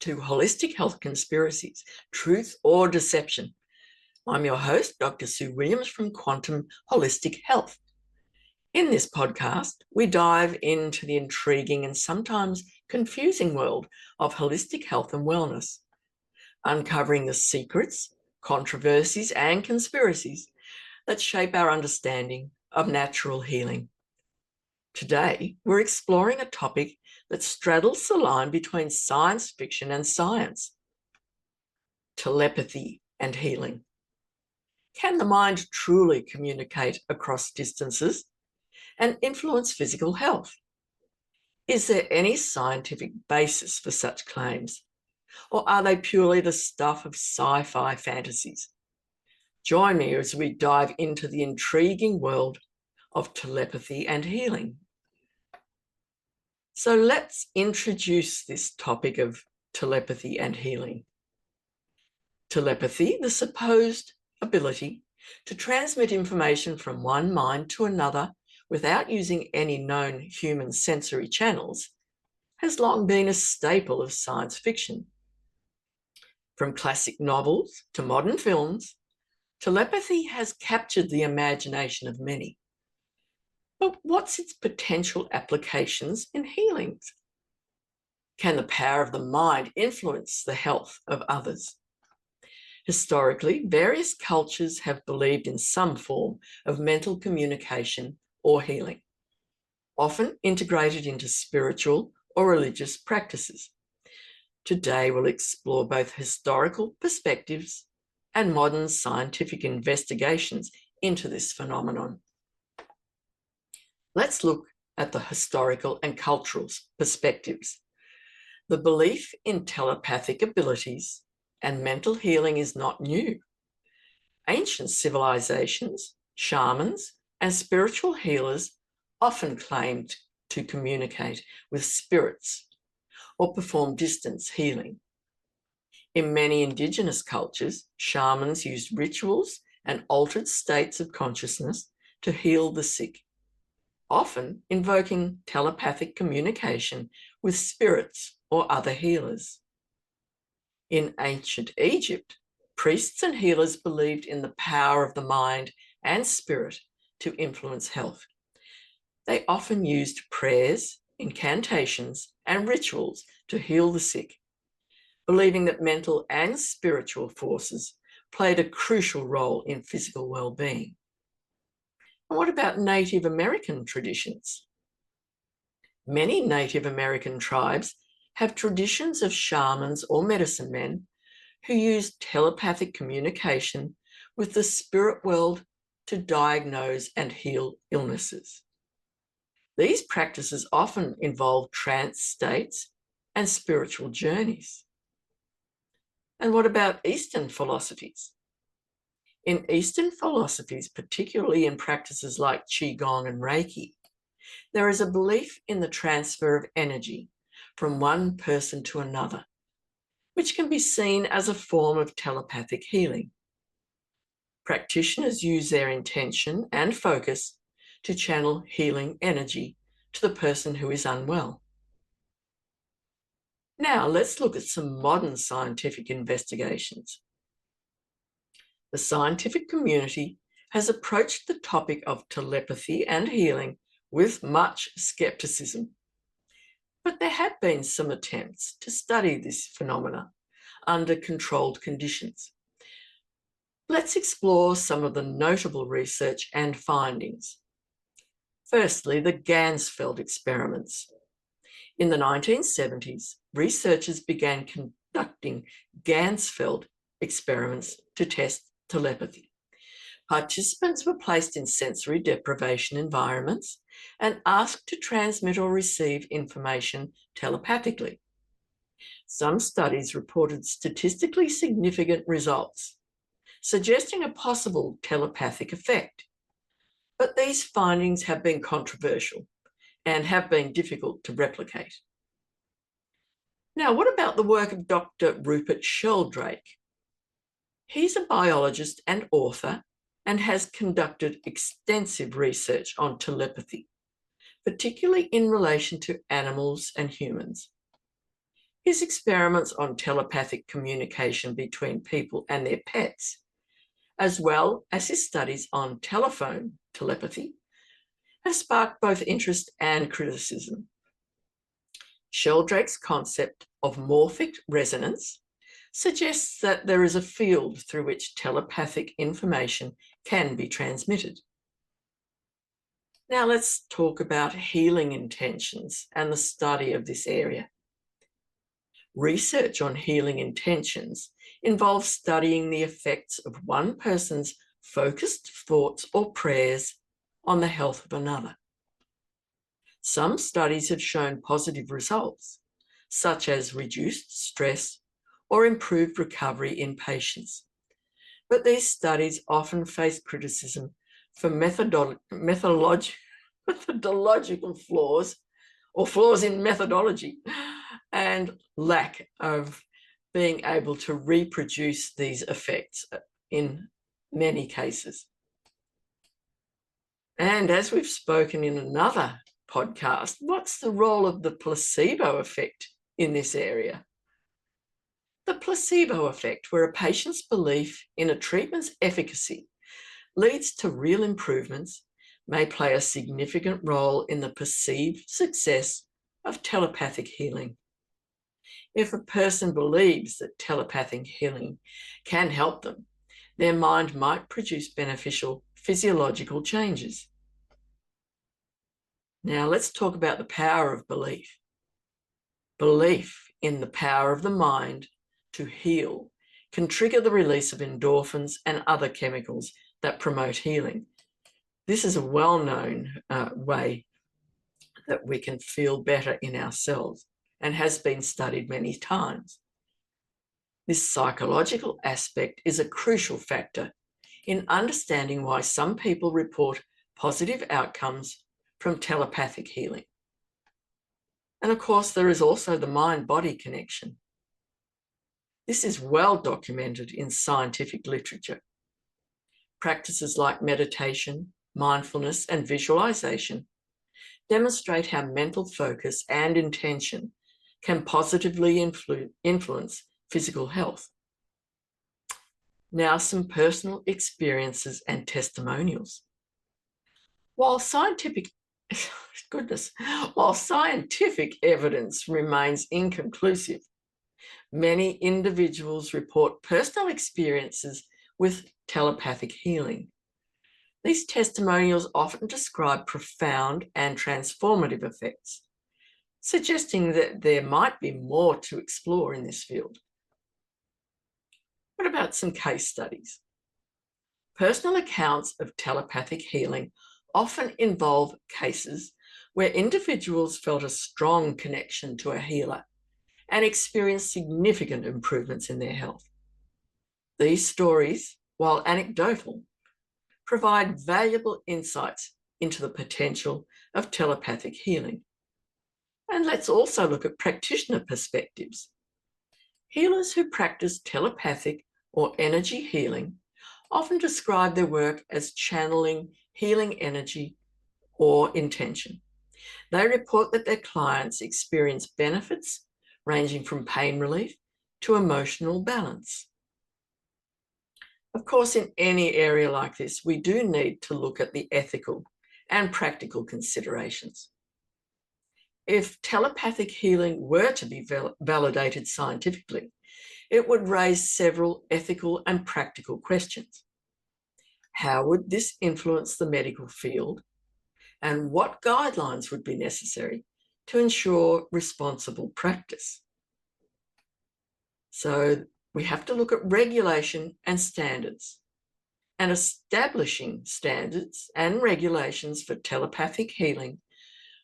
to Holistic Health Conspiracies, Truth or Deception. I'm your host, Dr. Sue Williams from Quantum Holistic Health. In this podcast, we dive into the intriguing and sometimes confusing world of holistic health and wellness, uncovering the secrets, controversies, and conspiracies that shape our understanding of natural healing. Today, we're exploring a topic that straddles the line between science fiction and science: telepathy and healing. Can the mind truly communicate across distances and influence physical health? Is there any scientific basis for such claims, or are they purely the stuff of sci-fi fantasies? Join me as we dive into the intriguing world of telepathy and healing. So let's introduce this topic of telepathy and healing. Telepathy, the supposed ability to transmit information from one mind to another without using any known human sensory channels, has long been a staple of science fiction. From classic novels to modern films, telepathy has captured the imagination of many. But what's its potential applications in healing? Can the power of the mind influence the health of others? Historically, various cultures have believed in some form of mental communication or healing, often integrated into spiritual or religious practices. Today, we'll explore both historical perspectives and modern scientific investigations into this phenomenon. Let's look at the historical and cultural perspectives. The belief in telepathic abilities and mental healing is not new. Ancient civilizations, shamans, and spiritual healers often claimed to communicate with spirits or perform distance healing. In many indigenous cultures, shamans used rituals and altered states of consciousness to heal the sick, often invoking telepathic communication with spirits or other healers. In ancient Egypt, priests and healers believed in the power of the mind and spirit to influence health. They often used prayers, incantations, and rituals to heal the sick, believing that mental and spiritual forces played a crucial role in physical well-being. And what about Native American traditions? Many Native American tribes have traditions of shamans or medicine men who use telepathic communication with the spirit world to diagnose and heal illnesses. These practices often involve trance states and spiritual journeys. And what about Eastern philosophies? In Eastern philosophies, particularly in practices like Qigong and Reiki, there is a belief in the transfer of energy from one person to another, which can be seen as a form of telepathic healing. Practitioners use their intention and focus to channel healing energy to the person who is unwell. Now, let's look at some modern scientific investigations. The scientific community has approached the topic of telepathy and healing with much skepticism. But there have been some attempts to study this phenomena under controlled conditions. Let's explore some of the notable research and findings. Firstly, the Ganzfeld experiments. In the 1970s, researchers began conducting Ganzfeld experiments to test telepathy. Participants were placed in sensory deprivation environments and asked to transmit or receive information telepathically. Some studies reported statistically significant results, suggesting a possible telepathic effect. But these findings have been controversial and have been difficult to replicate. Now, what about the work of Dr. Rupert Sheldrake? He's a biologist and author and has conducted extensive research on telepathy, particularly in relation to animals and humans. His experiments on telepathic communication between people and their pets, as well as his studies on telephone telepathy, have sparked both interest and criticism. Sheldrake's concept of morphic resonance suggests that there is a field through which telepathic information can be transmitted. Now let's talk about healing intentions and the study of this area. Research on healing intentions involves studying the effects of one person's focused thoughts or prayers on the health of another. Some studies have shown positive results, such as reduced stress or improved recovery in patients. But these studies often face criticism for methodological flaws or flaws in methodology and lack of being able to reproduce these effects in many cases. And as we've spoken in another podcast, what's the role of the placebo effect in this area? The placebo effect, where a patient's belief in a treatment's efficacy leads to real improvements, may play a significant role in the perceived success of telepathic healing. If a person believes that telepathic healing can help them, their mind might produce beneficial physiological changes. Now let's talk about the power of belief. Belief in the power of the mind to heal can trigger the release of endorphins and other chemicals that promote healing. This is a well-known way that we can feel better in ourselves and has been studied many times. This psychological aspect is a crucial factor in understanding why some people report positive outcomes from telepathic healing. And of course, there is also the mind-body connection. This is well documented in scientific literature. Practices like meditation, mindfulness, and visualization demonstrate how mental focus and intention can positively influence physical health. Now, some personal experiences and testimonials. While scientific evidence remains inconclusive, many individuals report personal experiences with telepathic healing. These testimonials often describe profound and transformative effects, suggesting that there might be more to explore in this field. What about some case studies? Personal accounts of telepathic healing often involve cases where individuals felt a strong connection to a healer and experienced significant improvements in their health. These stories, while anecdotal, provide valuable insights into the potential of telepathic healing. And let's also look at practitioner perspectives. Healers who practice telepathic or energy healing often describe their work as channeling healing energy or intention. They report that their clients experience benefits ranging from pain relief to emotional balance. Of course, in any area like this, we do need to look at the ethical and practical considerations. If telepathic healing were to be validated scientifically, it would raise several ethical and practical questions. How would this influence the medical field? And what guidelines would be necessary to ensure responsible practice? So we have to look at regulation and standards, and establishing standards and regulations for telepathic healing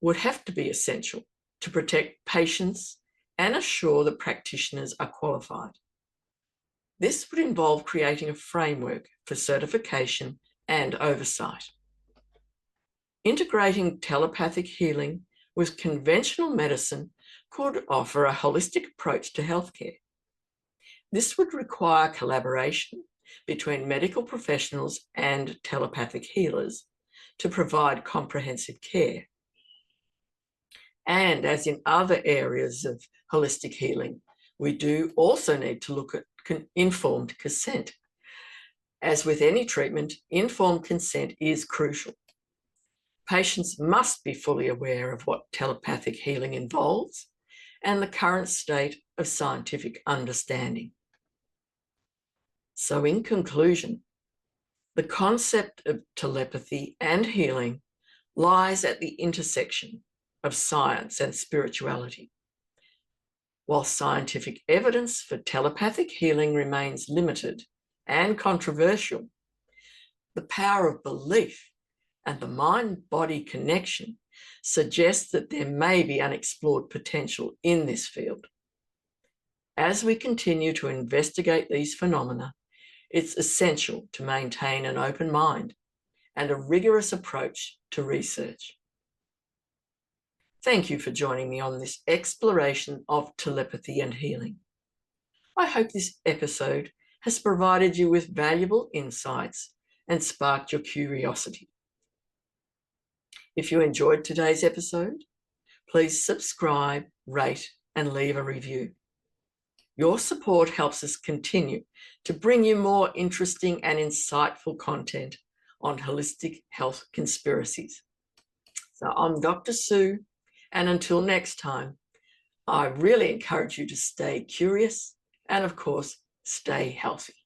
would have to be essential to protect patients and assure that practitioners are qualified. This would involve creating a framework for certification and oversight. Integrating telepathic healing with conventional medicine could offer a holistic approach to healthcare. This would require collaboration between medical professionals and telepathic healers to provide comprehensive care. And as in other areas of holistic healing, we do also need to look at informed consent. As with any treatment, informed consent is crucial. Patients must be fully aware of what telepathic healing involves and the current state of scientific understanding. So, in conclusion, the concept of telepathy and healing lies at the intersection of science and spirituality. While scientific evidence for telepathic healing remains limited and controversial, the power of belief and the mind-body connection suggests that there may be unexplored potential in this field. As we continue to investigate these phenomena, it's essential to maintain an open mind and a rigorous approach to research. Thank you for joining me on this exploration of telepathy and healing. I hope this episode has provided you with valuable insights and sparked your curiosity. If you enjoyed today's episode, please subscribe, rate, and leave a review. Your support helps us continue to bring you more interesting and insightful content on holistic health conspiracies. So I'm Dr. Sue, and until next time, I really encourage you to stay curious and, of course, stay healthy.